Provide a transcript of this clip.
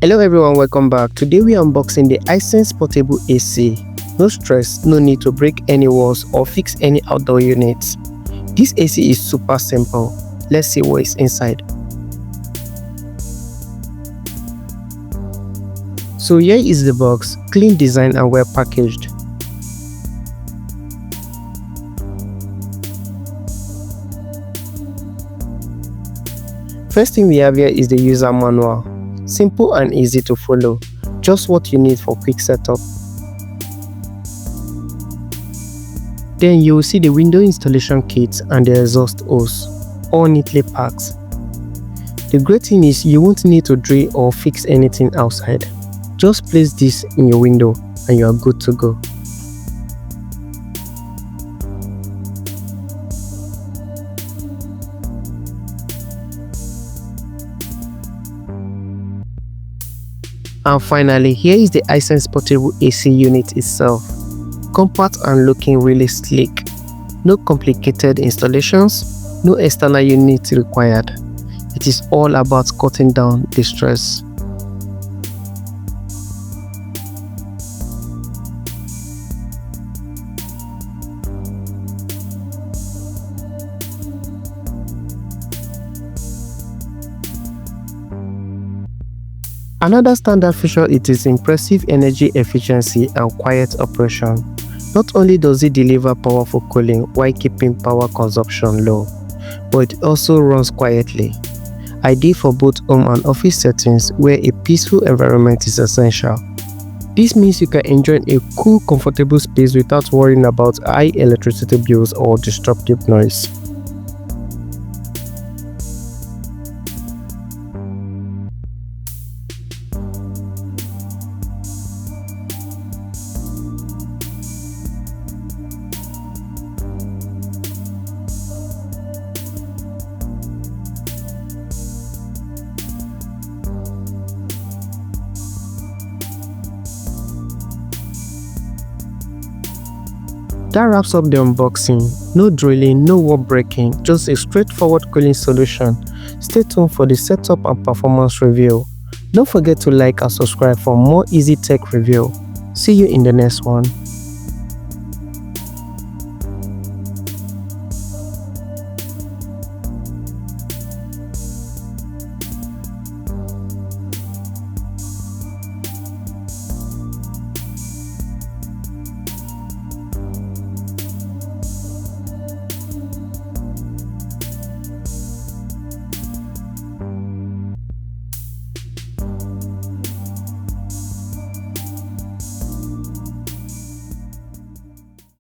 Hello everyone, welcome back. Today we are unboxing the Hisense Portable AC. No stress, no need to break any walls or fix any outdoor units. This AC is super simple. Let's see what is inside. So here is the box, clean design and well packaged. First thing we have here is the user manual. Simple and easy to follow, just what you need for quick setup. Then you will see the window installation kit and the exhaust hose, all neatly packed. The great thing is you won't need to drill or fix anything outside. Just place this in your window and you are good to go. And finally, here is the Hisense Portable AC unit itself. Compact and looking really sleek. No complicated installations, no external unit required. It is all about cutting down the stress. Another standard feature is its impressive energy efficiency and quiet operation. Not only does it deliver powerful cooling while keeping power consumption low, but it also runs quietly. Ideal for both home and office settings where a peaceful environment is essential. This means you can enjoy a cool, comfortable space without worrying about high electricity bills or disruptive noise. That wraps up the unboxing. No drilling, no wall breaking, just a straightforward cooling solution. Stay tuned for the setup and performance review. Don't forget to like and subscribe for more easy tech review. See you in the next one.